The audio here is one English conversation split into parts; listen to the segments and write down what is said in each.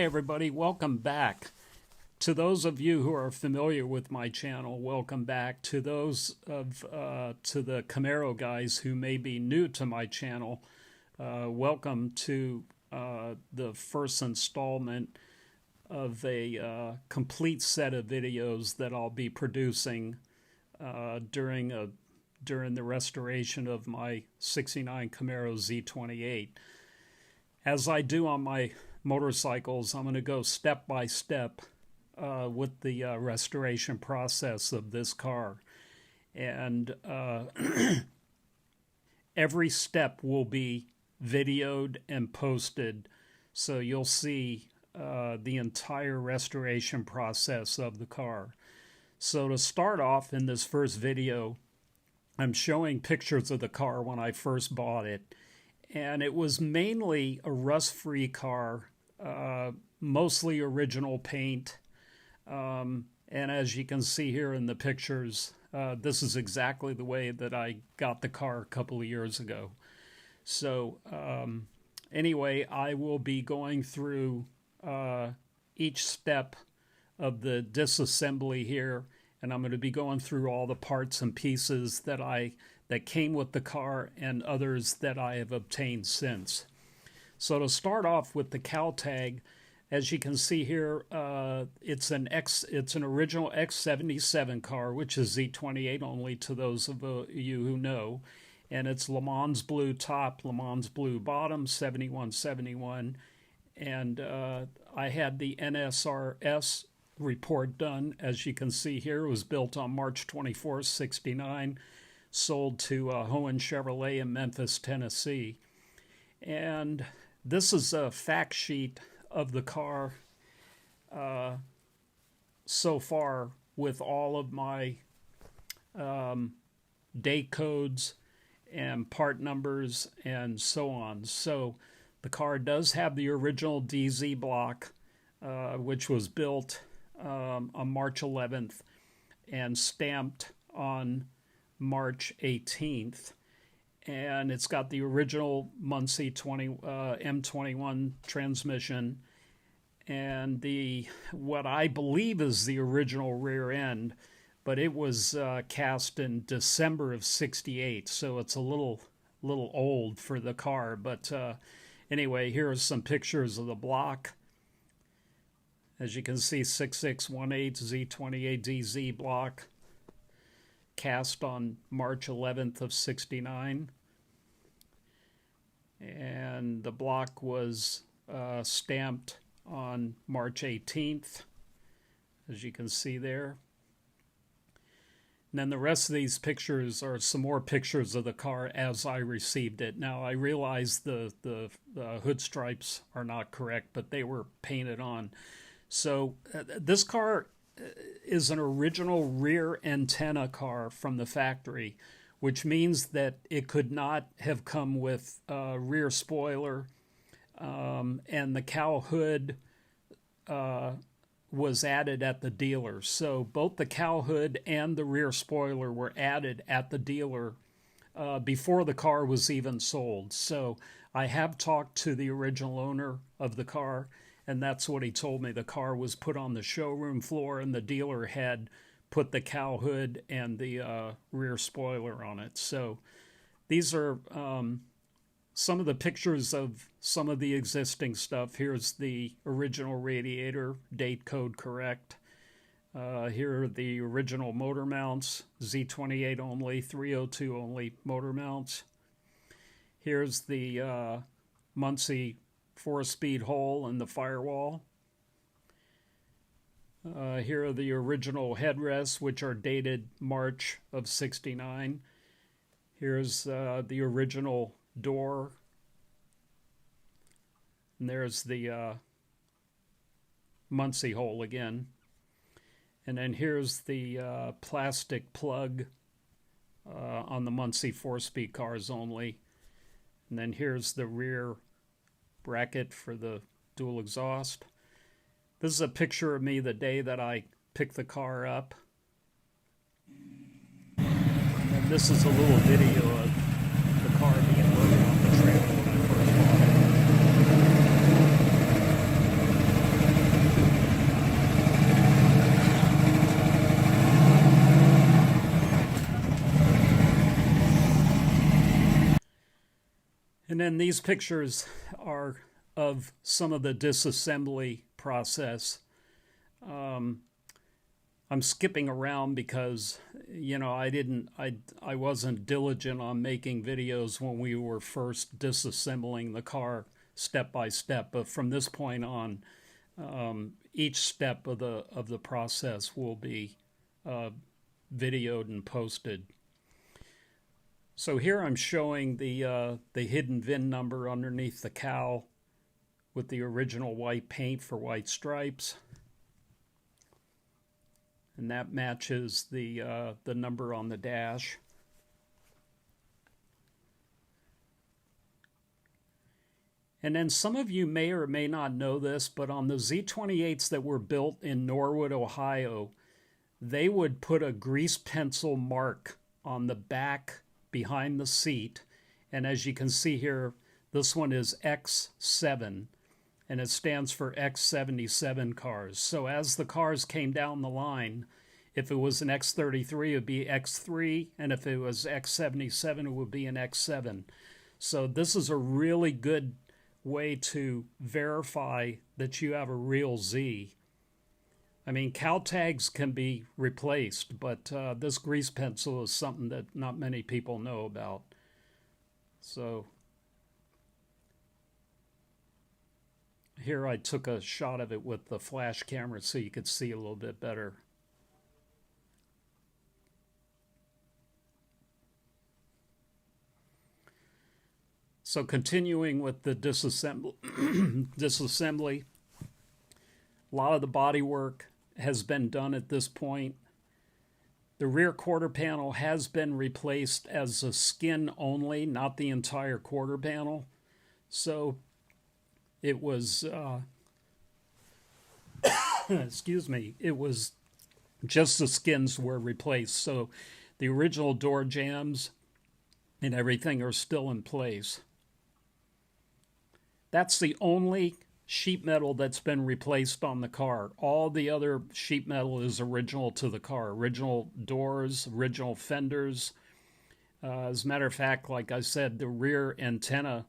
everybody, welcome back. To those of you who are familiar with my channel, welcome back. To those to the Camaro guys who may be new to my channel, welcome to the first installment of a complete set of videos that I'll be producing during the restoration of my '69 Camaro Z28. As I do on my motorcycles, I'm going to go step by step with the restoration process of this car. And every step will be videoed and posted, so you'll see the entire restoration process of the car. So to start off in this first video, I'm showing pictures of the car when I first bought it. And it was mainly a rust-free car, mostly original paint. And as you can see here in the pictures, this is exactly the way that I got the car a couple of years ago. So anyway, I will be going through each step of the disassembly here, and I'm going to be going through all the parts and pieces that came with the car and others that I have obtained since. So to start off with the cow tag, as you can see here, it's an original X77 car, which is Z28 only to those of you who know. And it's Le Mans blue top, Le Mans blue bottom, 7171. And I had the NSRS report done. As you can see here, it was built on March 24th, 69. Sold to Hohen Chevrolet in Memphis, Tennessee. And this is a fact sheet of the car so far, with all of my date codes and part numbers and so on. So the car does have the original DZ block, which was built on March 11th and stamped on March 18th, and it's got the original Muncie M21 transmission and what I believe is the original rear end, but it was cast in December of '68, so it's a little old for the car. But anyway, here are some pictures of the block. As you can see, 6618 Z28 DZ block, cast on March 11th of '69, and the block was stamped on March 18th, as you can see there. And then the rest of these pictures are some more pictures of the car as I received it. Now I realize the hood stripes are not correct, but they were painted on. So this car is an original rear antenna car from the factory, which means that it could not have come with a rear spoiler, and the cow hood was added at the dealer. So both the cow hood and the rear spoiler were added at the dealer before the car was even sold. So I have talked to the original owner of the car, and that's what he told me. The car was put on the showroom floor, and the dealer had put the cow hood and the rear spoiler on it. So these are some of the pictures of some of the existing stuff. Here's the original radiator, date code correct. Here are the original motor mounts, Z28 only, 302 only motor mounts. Here's the Muncie 4-speed hole in the firewall. Here are the original headrests, which are dated March of '69. Here's the original door. And there's the Muncie hole again. And then here's the plastic plug on the Muncie 4-speed cars only. And then here's the rear bracket for the dual exhaust. This is a picture of me the day that I picked the car up. And this is a little video of the car being loaded on the trailer when I first bought it. And then these pictures are of some of the disassembly process. I'm skipping around because, I wasn't diligent on making videos when we were first disassembling the car step by step. But from this point on, each step of the process will be videoed and posted. So here I'm showing the hidden VIN number underneath the cowl with the original white paint for white stripes. And that matches the number on the dash. And then some of you may or may not know this, but on the Z28s that were built in Norwood, Ohio, they would put a grease pencil mark on the back behind the seat. And as you can see here, this one is X7, and it stands for X77 cars. So as the cars came down the line, if it was an X33, it would be X3, and if it was X77, it would be an X7. So this is a really good way to verify that you have a real Z. I mean, cowl tags can be replaced, but this grease pencil is something that not many people know about. So here I took a shot of it with the flash camera so you could see a little bit better. So continuing with the disassembly, a lot of the body work has been done at this point. The rear quarter panel has been replaced as a skin only, not the entire quarter panel. So it was, excuse me, it was just the skins were replaced. So the original door jambs and everything are still in place. That's the only sheet metal that's been replaced on the car. All the other sheet metal is original to the car. Original doors, original fenders. As a matter of fact, like I said, the rear antenna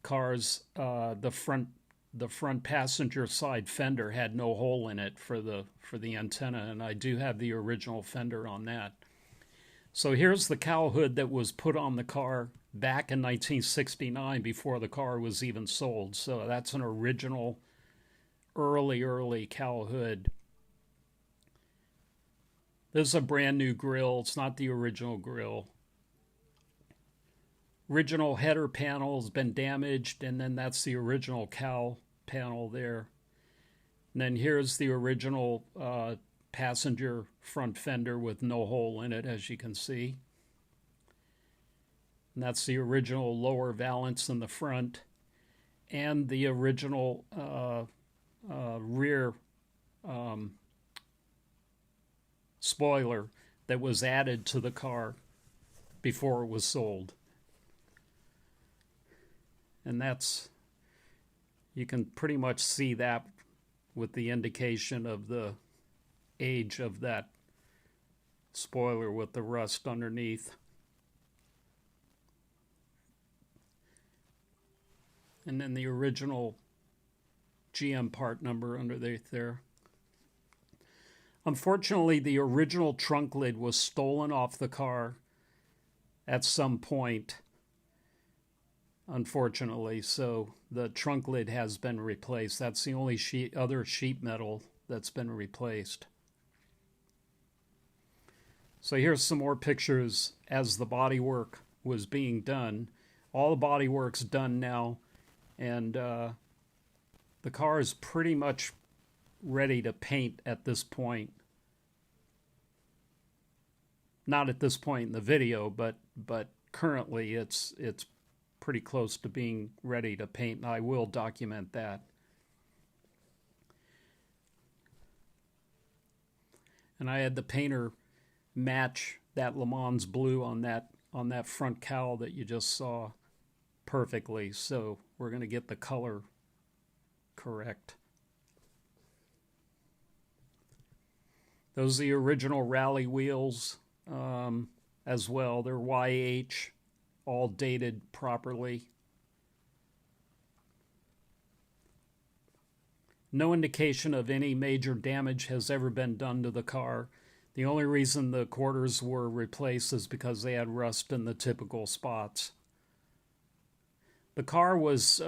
cars, the front passenger side fender had no hole in it for the antenna, and I do have the original fender on that. So here's the cowl hood that was put on the car back in 1969 before the car was even sold. So that's an original early cowl hood. This is a brand new grill. It's not the original grill. Original header panel has been damaged, and then that's the original cowl panel there. And then here's the original passenger front fender with no hole in it, as you can see. And that's the original lower valance in the front, and the original rear spoiler that was added to the car before it was sold. And that's, you can pretty much see that with the indication of the age of that spoiler with the rust underneath. And then the original GM part number underneath there. Unfortunately, the original trunk lid was stolen off the car at some point, unfortunately. So the trunk lid has been replaced. That's the only other sheet metal that's been replaced. So here's some more pictures as the body work was being done. All the body work's done now. And the car is pretty much ready to paint at this point. Not at this point in the video, but currently it's pretty close to being ready to paint, and I will document that. And I had the painter match that Le Mans blue on that front cowl that you just saw perfectly, so we're going to get the color correct. Those are the original rally wheels as well. They're YH, all dated properly. No indication of any major damage has ever been done to the car. The only reason the quarters were replaced is because they had rust in the typical spots. The car was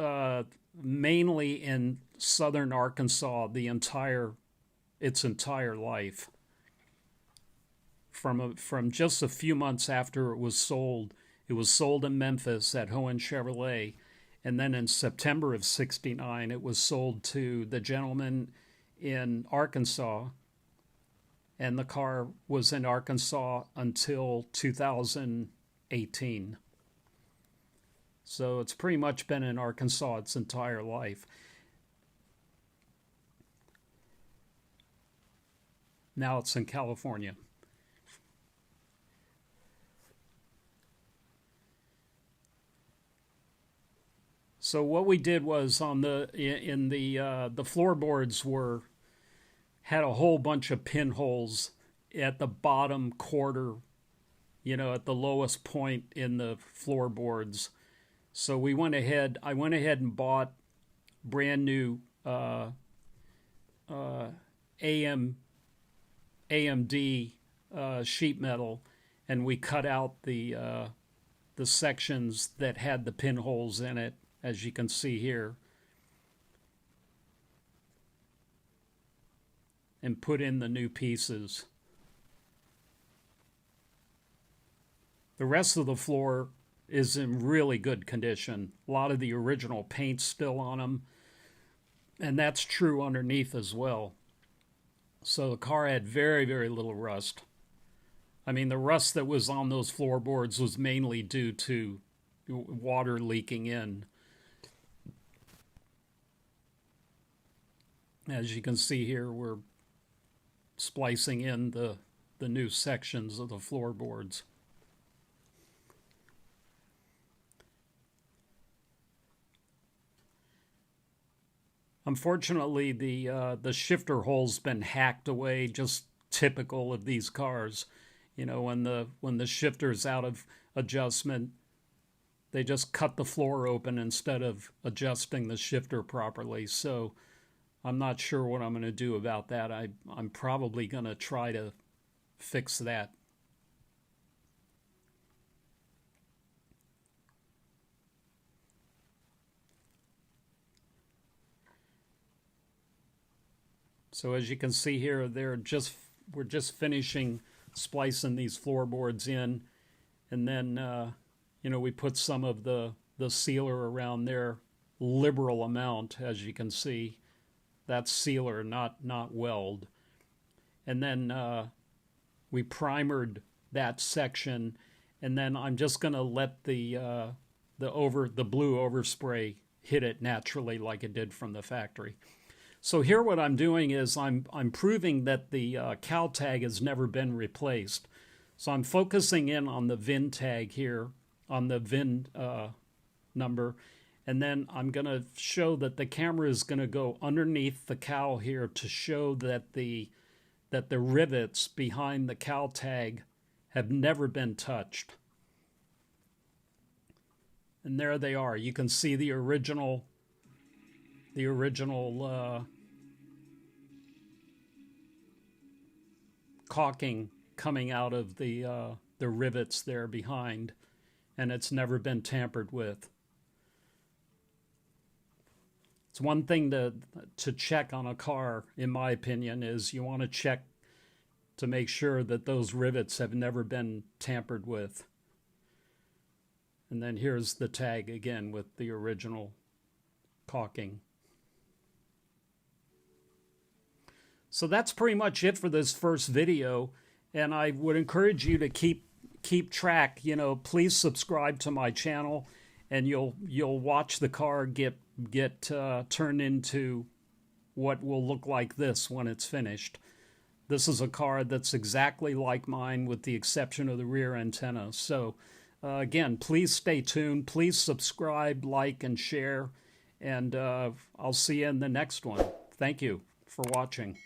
mainly in southern Arkansas its entire life. From just a few months after it was sold in Memphis at Hohen Chevrolet, and then in September of '69 it was sold to the gentleman in Arkansas, and the car was in Arkansas until 2018. So it's pretty much been in Arkansas its entire life. Now it's in California. So what we did was the floorboards had a whole bunch of pinholes at the bottom quarter, at the lowest point in the floorboards. So I went ahead and bought brand new AMD sheet metal, and we cut out the sections that had the pinholes in it, as you can see here, and put in the new pieces. The rest of the floor is in really good condition. A lot of the original paint's still on them, and that's true underneath as well. So the car had very, very little rust. I mean, the rust that was on those floorboards was mainly due to water leaking in. As you can see here, we're splicing in the new sections of the floorboards. Unfortunately, the shifter hole's been hacked away, just typical of these cars. When the shifter's out of adjustment, they just cut the floor open instead of adjusting the shifter properly. So I'm not sure what I'm going to do about that. I'm probably going to try to fix that. So as you can see here, we're just finishing splicing these floorboards in, and then we put some of the sealer around there, liberal amount, as you can see. That's sealer, not weld. And then we primered that section, and then I'm just going to let the blue overspray hit it naturally like it did from the factory. So here what I'm doing is I'm proving that the cowl tag has never been replaced. So I'm focusing in on the VIN tag here, on the VIN number, and then I'm going to show that the camera is going to go underneath the cowl here to show that the rivets behind the cowl tag have never been touched. And there they are. You can see the original caulking coming out of the rivets there behind, and it's never been tampered with. It's one thing to check on a car, in my opinion, is you want to check to make sure that those rivets have never been tampered with. And then here's the tag again with the original caulking. So that's pretty much it for this first video, and I would encourage you to keep track. Please subscribe to my channel, and you'll watch the car get turned into what will look like this when it's finished. This is a car that's exactly like mine with the exception of the rear antenna. So again, please stay tuned. Please subscribe, like, and share, and I'll see you in the next one. Thank you for watching.